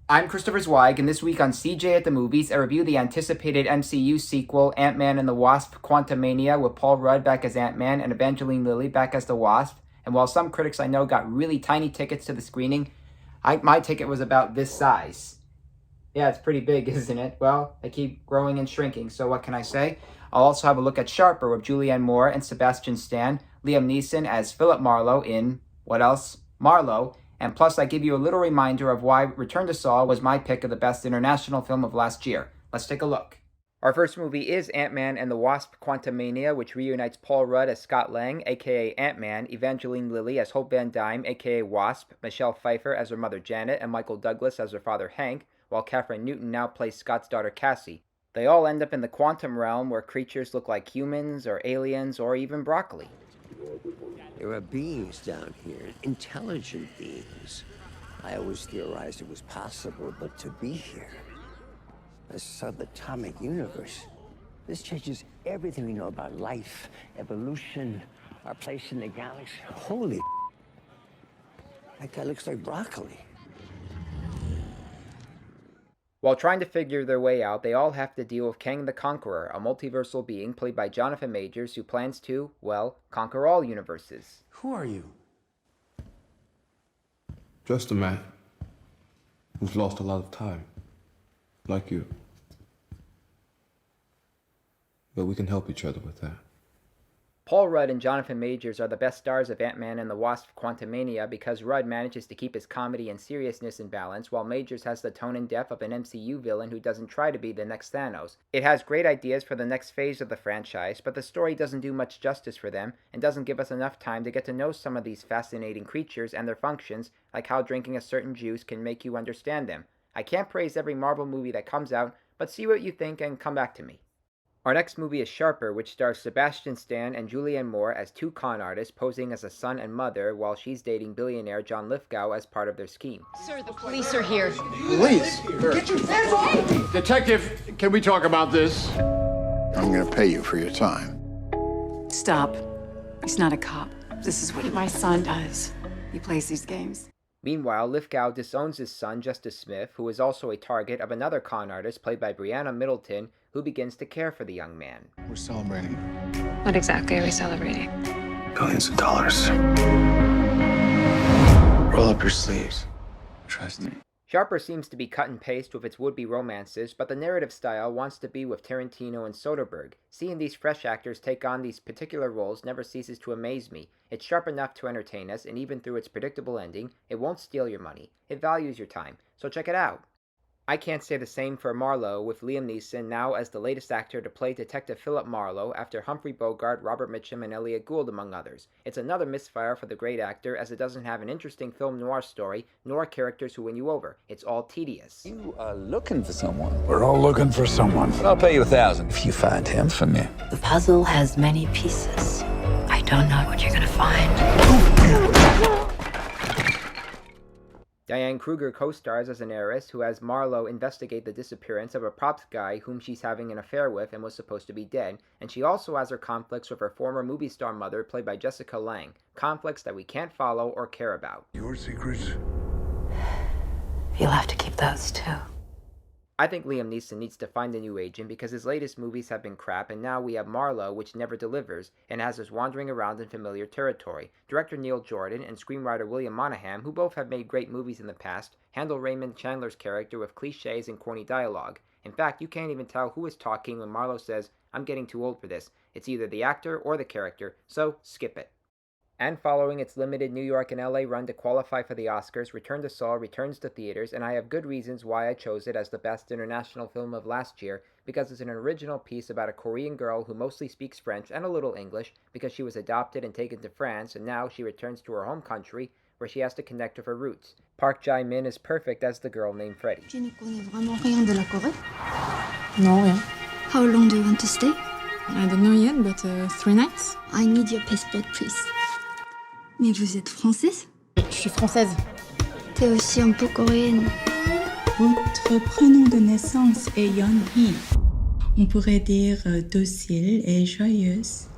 I'm Christopher Zweig, and this week on CJ at the Movies, I review the anticipated MCU sequel, Ant-Man and the Wasp: Quantumania, with Paul Rudd back as Ant-Man and Evangeline Lilly back as the Wasp. And while some critics I know got really tiny tickets to the screening, my ticket was about this size. Yeah, it's pretty big, isn't it? Well, I keep growing and shrinking, so what can I say? I'll also have a look at Sharper with Julianne Moore and Sebastian Stan, Liam Neeson as Philip Marlowe in, what else? Marlowe. And plus, I give you a little reminder of why Return to Seoul was my pick of the best international film of last year. Let's take a look. Our first movie is Ant-Man and the Wasp: Quantumania, which reunites Paul Rudd as Scott Lang, aka Ant-Man, Evangeline Lilly as Hope Van Dyne, aka Wasp, Michelle Pfeiffer as her mother Janet, and Michael Douglas as her father Hank, while Katherine Newton now plays Scott's daughter Cassie. They all end up in the quantum realm where creatures look like humans or aliens or even broccoli. There are beings down here, intelligent beings. I always theorized it was possible, but to be here, a subatomic universe, this changes everything we know about life, evolution, our place in the galaxy. Holy, that guy looks like broccoli. While trying to figure their way out, they all have to deal with Kang the Conqueror, a multiversal being played by Jonathan Majors who plans to, well, conquer all universes. Who are you? Just a man who's lost a lot of time, like you. But we can help each other with that. Paul Rudd and Jonathan Majors are the best stars of Ant-Man and the Wasp: Quantumania because Rudd manages to keep his comedy and seriousness in balance, while Majors has the tone and depth of an MCU villain who doesn't try to be the next Thanos. It has great ideas for the next phase of the franchise, but the story doesn't do much justice for them, and doesn't give us enough time to get to know some of these fascinating creatures and their functions, like how drinking a certain juice can make you understand them. I can't praise every Marvel movie that comes out, but see what you think and come back to me. Our next movie is Sharper, which stars Sebastian Stan and Julianne Moore as two con artists posing as a son and mother while she's dating billionaire John Lithgow as part of their scheme. Sir, the police are here. Police? Get your hands off me! Detective, can we talk about this? I'm gonna pay you for your time. Stop. He's not a cop. This is what my son does. He plays these games. Meanwhile, Lithgow disowns his son, Justice Smith, who is also a target of another con artist played by Brianna Middleton, who begins to care for the young man. We're celebrating What exactly are we celebrating? billions of dollars. Roll up your sleeves. Trust me. Sharper seems to be cut and paste with its would-be romances, but the narrative style wants to be with Tarantino and Soderbergh. Seeing these fresh actors take on these particular roles never ceases to amaze me. It's sharp enough to entertain us, and even through its predictable ending, it won't steal your money. It values your time, so check it out. I can't say the same for Marlowe, with Liam Neeson now as the latest actor to play Detective Philip Marlowe after Humphrey Bogart, Robert Mitchum, and Elliot Gould, among others. It's another misfire for the great actor, as it doesn't have an interesting film noir story, nor characters who win you over. It's all tedious. You are looking for someone. We're all looking for someone. But I'll pay you $1,000 If you find him for me. The puzzle has many pieces. I don't know what you're gonna find. Diane Kruger co-stars as an heiress who has Marlowe investigate the disappearance of a props guy whom she's having an affair with and was supposed to be dead, and she also has her conflicts with her former movie star mother played by Jessica Lange, conflicts that we can't follow or care about. Your secrets? You'll have to keep those too. I think Liam Neeson needs to find a new agent because his latest movies have been crap, and now we have Marlowe, which never delivers, and has us wandering around in familiar territory. Director Neil Jordan and screenwriter William Monahan, who both have made great movies in the past, handle Raymond Chandler's character with cliches and corny dialogue. In fact, you can't even tell who is talking when Marlowe says, "I'm getting too old for this." It's either the actor or the character, so skip it. And following its limited New York and LA run to qualify for the Oscars, Return to Seoul returns to theaters, and I have good reasons why I chose it as the best international film of last year, because it's an original piece about a Korean girl who mostly speaks French and a little English because she was adopted and taken to France, and now she returns to her home country where she has to connect with her roots. Park Jae-min is perfect as the girl named Freddie. Tu n'y connais vraiment rien de la Corée? Non, rien. How long do you want to stay? I don't know yet, but 3 nights. I need your passport, please. Mais vous êtes française? Je suis française. T'es aussi un peu coréenne. Votre prénom de naissance est Yeon-hee. On pourrait dire docile et joyeuse.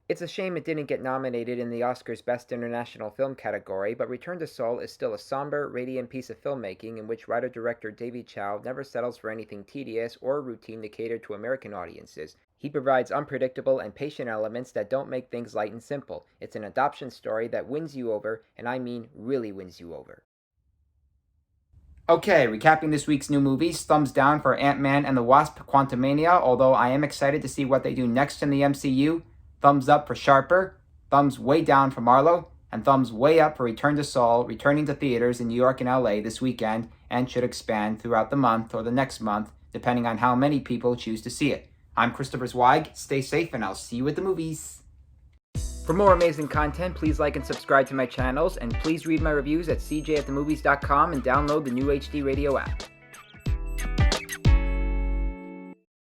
It's a shame it didn't get nominated in the Oscars Best International Film category, but Return to Seoul is still a somber, radiant piece of filmmaking in which writer-director David Chow never settles for anything tedious or routine to cater to American audiences. He provides unpredictable and patient elements that don't make things light and simple. It's an adoption story that wins you over, and I mean really wins you over. Okay, recapping this week's new movies, thumbs down for Ant-Man and the Wasp: Quantumania, although I am excited to see what they do next in the MCU. Thumbs up for Sharper, thumbs way down for Marlowe, and thumbs way up for Return to Seoul, returning to theaters in New York and LA this weekend, and should expand throughout the month or the next month, depending on how many people choose to see it. I'm Christopher Zweig, stay safe, and I'll see you at the movies. For more amazing content, please like and subscribe to my channels, and please read my reviews at cjatthemovies.com and download the new HD Radio app.